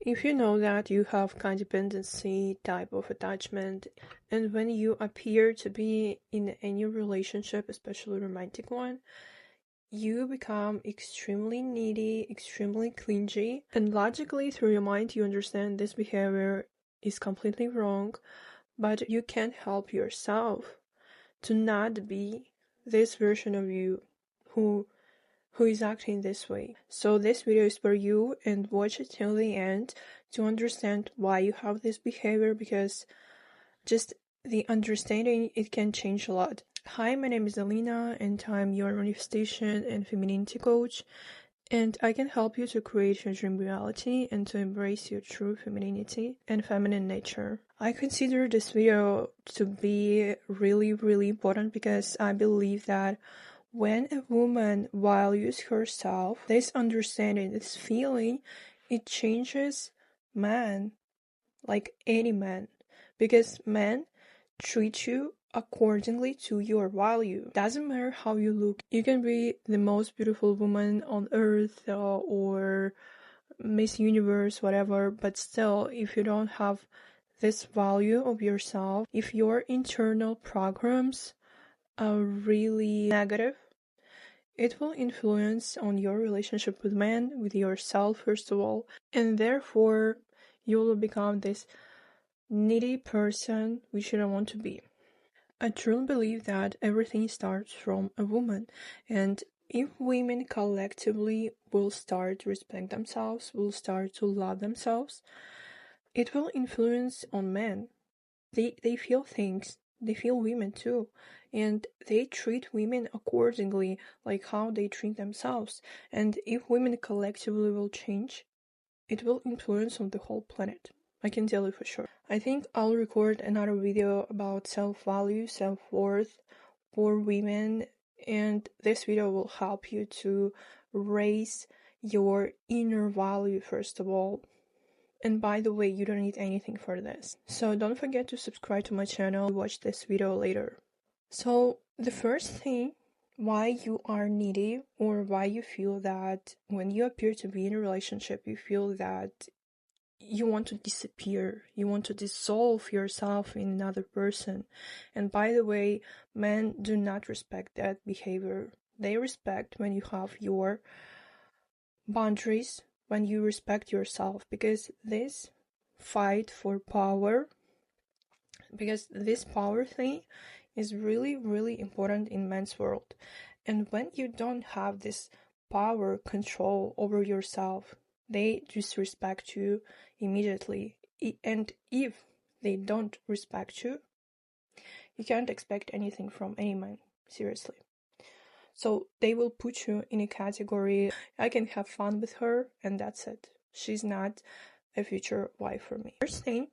If you know that you have codependency type of attachment, and when you appear to be in any relationship, especially romantic one, you become extremely needy, extremely clingy, and logically through your mind you understand this behavior is completely wrong, but you can't help yourself to not be this version of you who is acting this way. So this video is for you, and watch it till the end to understand why you have this behavior, because just the understanding, it can change a lot. Hi, my name is Alina, and I'm your manifestation and femininity coach, and I can help you to create your dream reality and to embrace your true femininity and feminine nature. I consider this video to be really, really important because I believe that when a woman values herself, this understanding, this feeling, it changes man, like any man, because men treat you accordingly to your value. Doesn't matter how you look. You can be the most beautiful woman on earth or Miss Universe, whatever, but still, if you don't have this value of yourself, if your internal programs are really negative, it will influence on your relationship with men, with yourself first of all, and therefore you will become this needy person which you don't want to be. I truly believe that everything starts from a woman, and if women collectively will start to respect themselves, will start to love themselves, it will influence on men. They feel things, they feel women too, and they treat women accordingly, like how they treat themselves. And if women collectively will change, it will influence on the whole planet. I can tell you for sure. I think I'll record another video about self-value, self-worth for women, and this video will help you to raise your inner value first of all. And by the way, you don't need anything for this. So don't forget to subscribe to my channel, watch this video later. So the first thing, why you are needy, or why you feel that when you appear to be in a relationship, you feel that you want to disappear, you want to dissolve yourself in another person. And by the way, men do not respect that behavior. They respect when you have your boundaries, when you respect yourself, because this fight for power, because this power thing is really, really important in men's world. And when you don't have this power control over yourself, they disrespect you immediately. And if they don't respect you, you can't expect anything from any man, seriously. So they will put you in a category, I can have fun with her, and that's it. She's not a future wife for me. First thing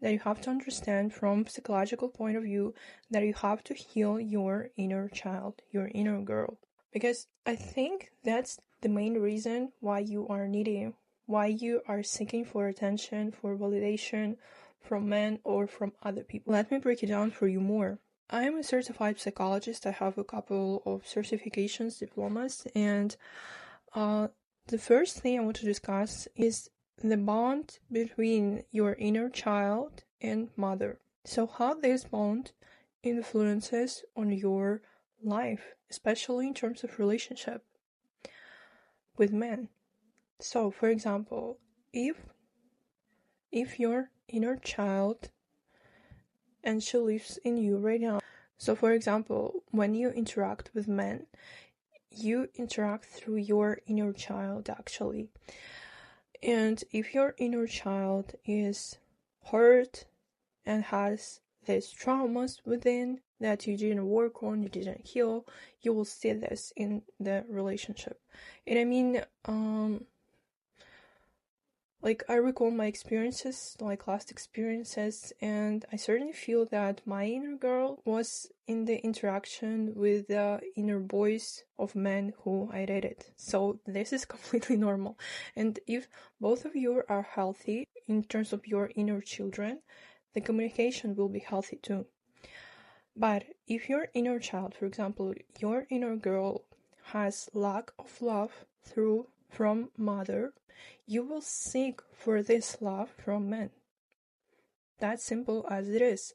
that you have to understand from psychological point of view, that you have to heal your inner child, your inner girl. Because I think that's the main reason why you are needy, why you are seeking for attention, for validation from men or from other people. Let me break it down for you more. I am a certified psychologist. I have a couple of certifications, diplomas, and the first thing I want to discuss is the bond between your inner child and mother. So how this bond influences on your life, especially in terms of relationship with men. So for example, if your inner child, and she lives in you right now. So for example, when you interact with men, you interact through your inner child actually. And if your inner child is hurt and has these traumas within that you didn't work on, you didn't heal, you will see this in the relationship. And I mean, like I recall my experiences, like last experiences, and I certainly feel that my inner girl was in the interaction with the inner boys of men who I dated. So this is completely normal. And if both of you are healthy in terms of your inner children, the communication will be healthy too. But if your inner child, for example, your inner girl has lack of love through from mother, you will seek for this love from men. That's simple as it is.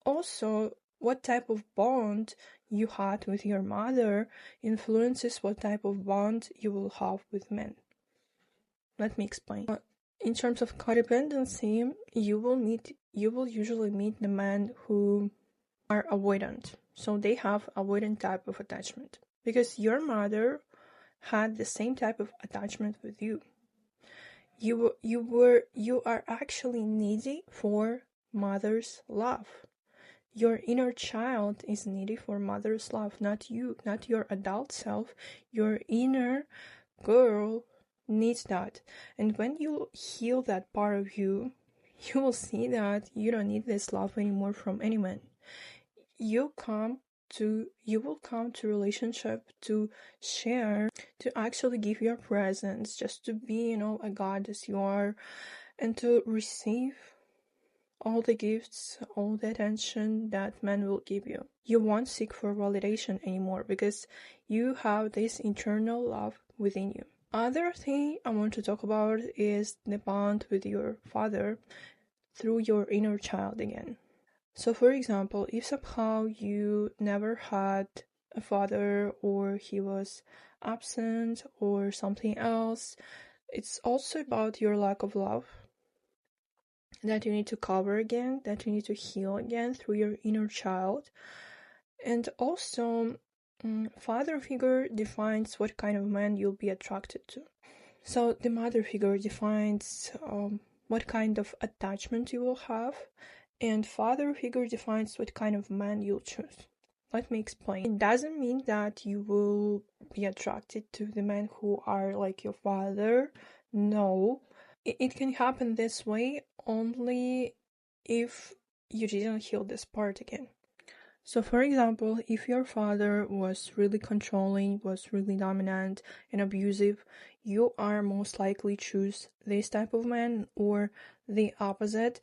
Also, what type of bond you had with your mother influences what type of bond you will have with men. Let me explain. In terms of codependency, you will usually meet the men who are avoidant. So they have avoidant type of attachment. Because your mother had the same type of attachment with you. You are actually needy for mother's love. Your inner child is needy for mother's love, not you, not your adult self. Your inner girl needs that. And when you heal that part of you, you will see that you don't need this love anymore from any man. You will come to relationship to share, to actually give your presence, just to be, a goddess you are, and to receive all the gifts, all the attention that men will give you. You won't seek for validation anymore because you have this internal love within you. Other thing I want to talk about is the bond with your father through your inner child again. So for example, if somehow you never had a father or he was absent or something else, it's also about your lack of love that you need to cover again, that you need to heal again through your inner child. And also, father figure defines what kind of man you'll be attracted to. So the mother figure defines what kind of attachment you will have, and father figure defines what kind of man you'll choose. Let me explain. It doesn't mean that you will be attracted to the men who are like your father. No. It can happen this way only if you didn't heal this part again. So for example, if your father was really controlling, was really dominant and abusive, you are most likely choose this type of man, or the opposite,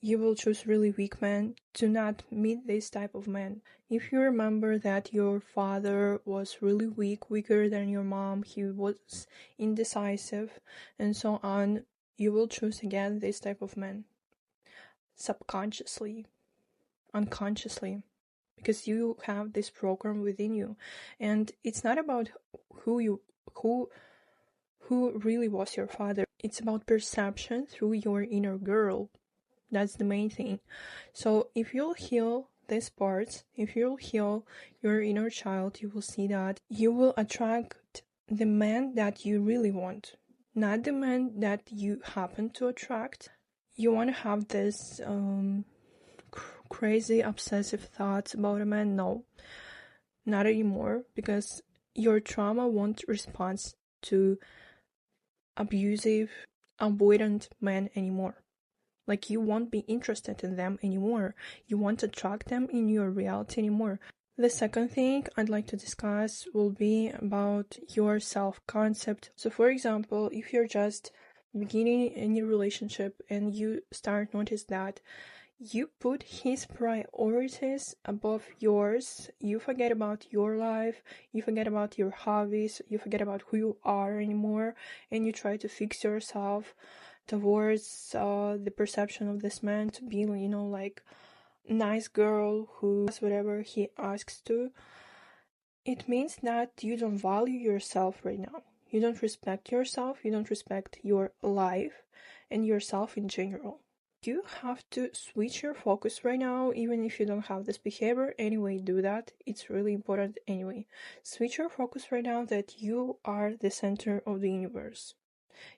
you will choose really weak men to not meet this type of man. If you remember that your father was really weak, weaker than your mom, he was indecisive and so on, you will choose again this type of man. Subconsciously, unconsciously. Because you have this program within you, and it's not about who really was your father. It's about perception through your inner girl. That's the main thing. So if you'll heal this part, if you'll heal your inner child, you will see that you will attract the man that you really want, not the man that you happen to attract. You want to have this crazy obsessive thoughts about a man. No, not anymore, because your trauma won't respond to abusive, avoidant men anymore. Like, you won't be interested in them anymore. You won't attract them in your reality anymore. The second thing I'd like to discuss will be about your self-concept. So for example, if you're just beginning any relationship and you start notice that you put his priorities above yours, you forget about your life, you forget about your hobbies, you forget about who you are anymore, and you try to fix yourself towards the perception of this man to be, like nice girl who does whatever he asks to, it means that you don't value yourself right now. You don't respect yourself, you don't respect your life and yourself in general. You have to switch your focus right now, even if you don't have this behavior. Anyway, do that. It's really important anyway. Switch your focus right now that you are the center of the universe.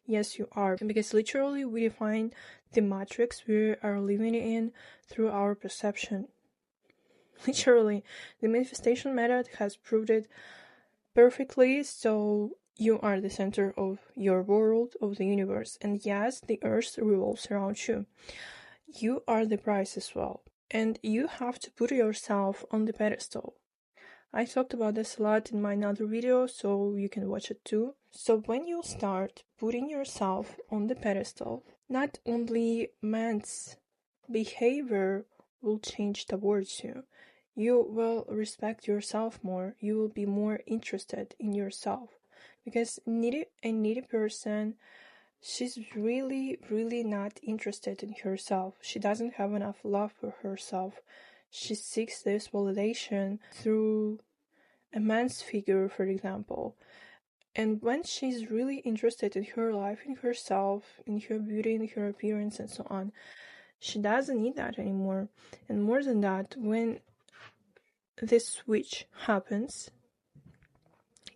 Yes, you are. Because literally we define the matrix we are living in through our perception. Literally, the manifestation method has proved it perfectly. So you are the center of your world, of the universe. And yes, the earth revolves around you. You are the prize as well. And you have to put yourself on the pedestal. I talked about this a lot in my another video, so you can watch it too. So when you start putting yourself on the pedestal, not only man's behavior will change towards you, you will respect yourself more, you will be more interested in yourself. Because a needy person, she's really, really not interested in herself. She doesn't have enough love for herself. She seeks this validation through a man's figure, for example. And when she's really interested in her life, in herself, in her beauty, in her appearance, and so on, she doesn't need that anymore. And more than that, when this switch happens,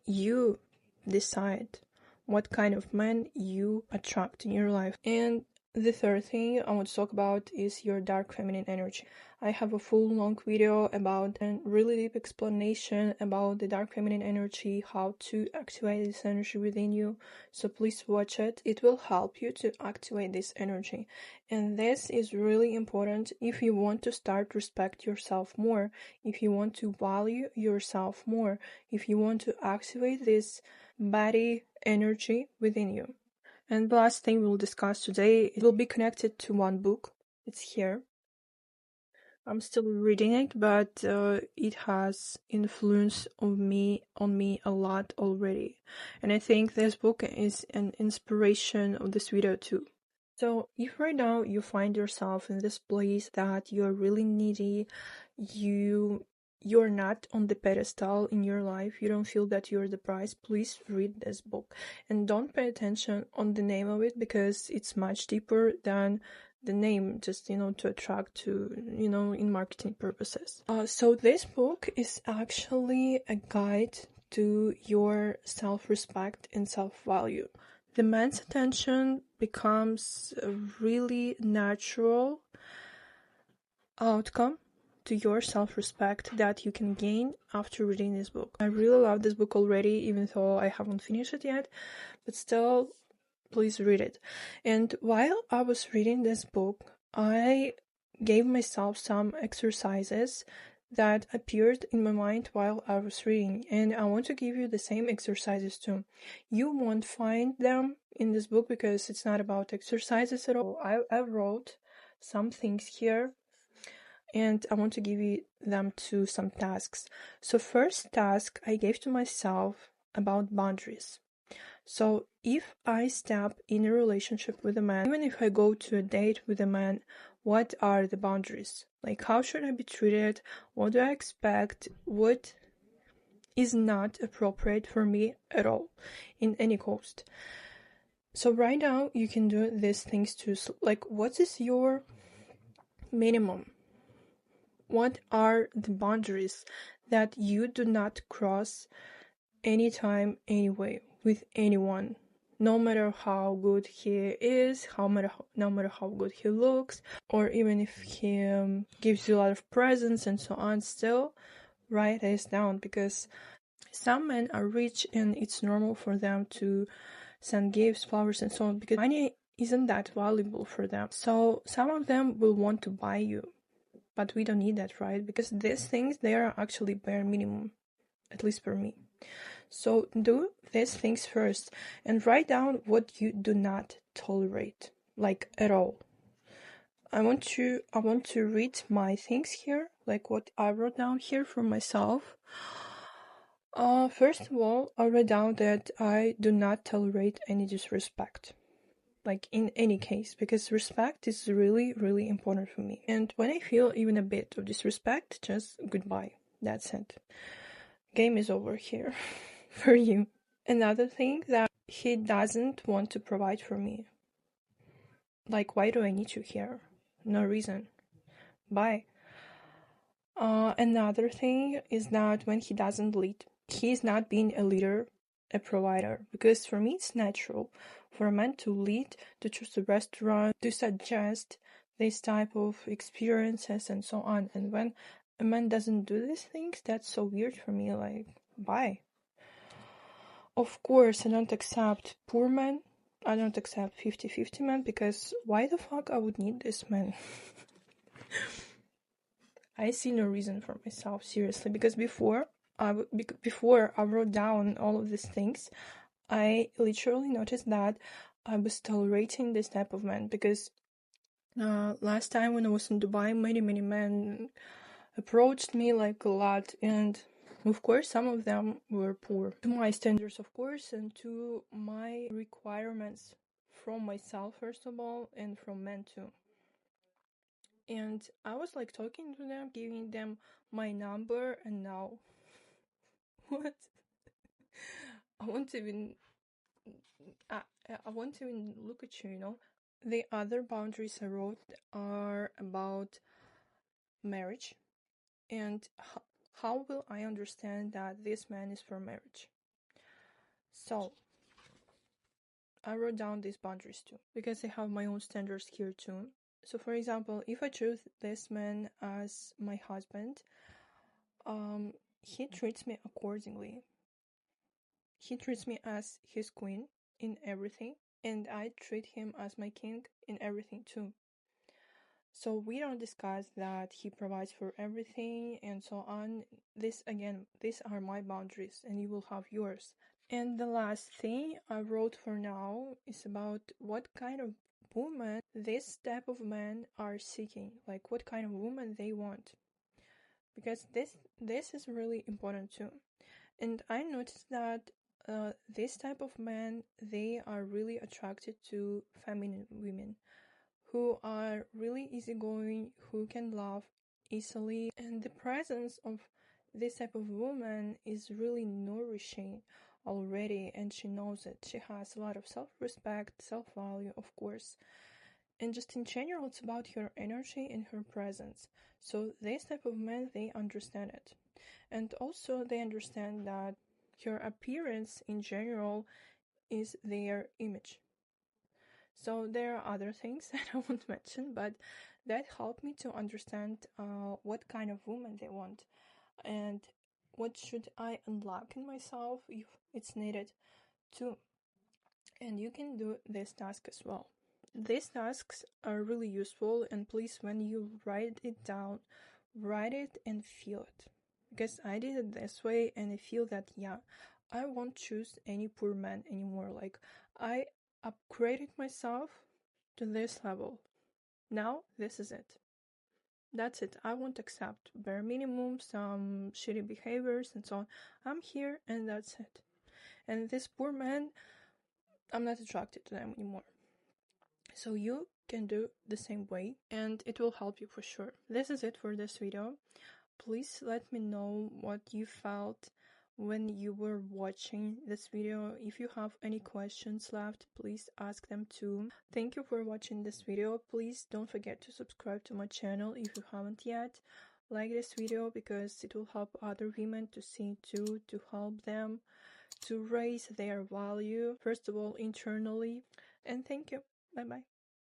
you decide what kind of man you attract in your life. And the third thing I want to talk about is your dark feminine energy. I have a full long video about a really deep explanation about the dark feminine energy, how to activate this energy within you. So please watch it. It will help you to activate this energy. And this is really important if you want to start respect yourself more, if you want to value yourself more, if you want to activate this body energy within you. And the last thing we'll discuss today, it will be connected to one book. It's here. I'm still reading it, but it has influence on me a lot already. And I think this book is an inspiration of this video too. So if right now you find yourself in this place that you're really needy, you're not on the pedestal in your life, you don't feel that you're the prize, please read this book. And don't pay attention on the name of it, because it's much deeper than the name, just, to attract to, in marketing purposes. So this book is actually a guide to your self-respect and self-value. The man's attention becomes a really natural outcome to your self-respect that you can gain after reading this book. I really love this book already, even though I haven't finished it yet, but still, please read it. And while I was reading this book, I gave myself some exercises that appeared in my mind while I was reading, and I want to give you the same exercises too. You won't find them in this book because it's not about exercises at all. I wrote some things here, and I want to give you them to some tasks. So first task I gave to myself about boundaries. So if I step in a relationship with a man, even if I go to a date with a man, what are the boundaries? Like, how should I be treated? What do I expect? What is not appropriate for me at all in any cost? So right now you can do these things too. So, like, what is your minimum? What are the boundaries that you do not cross anytime, anyway, with anyone? No matter how good he is, no matter how good he looks, or even if he gives you a lot of presents and so on, still write this down, because some men are rich and it's normal for them to send gifts, flowers, and so on, because money isn't that valuable for them. So some of them will want to buy you, but we don't need that, right? Because these things, they are actually bare minimum, at least for me. So do these things first and write down what you do not tolerate, like at all. I want to read my things here, like what I wrote down here for myself. First of all, I wrote down that I do not tolerate any disrespect, like in any case, because respect is really, really important for me. And when I feel even a bit of disrespect, just goodbye. That's it. Game is over here for you. Another thing, that he doesn't want to provide for me. Like, why do I need you here? No reason. Bye. Another thing is that when he doesn't lead, he's not being a leader, a provider. Because for me, it's natural for a man to lead, to choose a restaurant, to suggest this type of experiences and so on. And when a man doesn't do these things, that's so weird for me. Like, bye. Of course, I don't accept poor men. I don't accept 50-50 men, because why the fuck I would need this man? I see no reason for myself, seriously, because before I wrote down all of these things, I literally noticed that I was tolerating this type of man, because last time when I was in Dubai, many men approached me like a lot, and Of course, some of them were poor to my standards, of course, and to my requirements from myself, first of all, and from men too. And I was like talking to them, giving them my number, and now what? I won't even look at you, you know. The other boundaries I wrote are about marriage and how will I understand that this man is for marriage. So I wrote down these boundaries too, because I have my own standards here too. So for example, if I choose this man as my husband, he treats me accordingly. He treats me as his queen in everything, and I treat him as my king in everything too. So we don't discuss that he provides for everything and so on. These are my boundaries, and you will have yours. And the last thing I wrote for now is about what kind of woman this type of men are seeking, like what kind of woman they want. Because this is really important too. And I noticed that this type of men, they are really attracted to feminine women who are really easygoing, who can love easily, and the presence of this type of woman is really nourishing already, and she knows it. She has a lot of self-respect, self-value, of course, and just in general, it's about her energy and her presence. So this type of men, they understand it, and also they understand that her appearance in general is their image. So there are other things that I won't mention, but that helped me to understand what kind of woman they want and what should I unlock in myself if it's needed too. And you can do this task as well. These tasks are really useful, and please, when you write it down, write it and feel it. Because I did it this way, and I feel that, yeah, I won't choose any poor man anymore. Like, I upgraded myself to this level. Now, this is it. That's it. I won't accept bare minimum, some shitty behaviors, and so on. I'm here, and that's it. And this poor man, I'm not attracted to them anymore. So you can do the same way, and it will help you for sure. This is it for this video. Please let me know what you felt when you were watching this video. If you have any questions left, please ask them too. Thank you for watching this video. Please don't forget to subscribe to my channel if you haven't yet. Like this video because it will help other women to see too, to help them to raise their value, first of all internally. And thank you. Bye bye.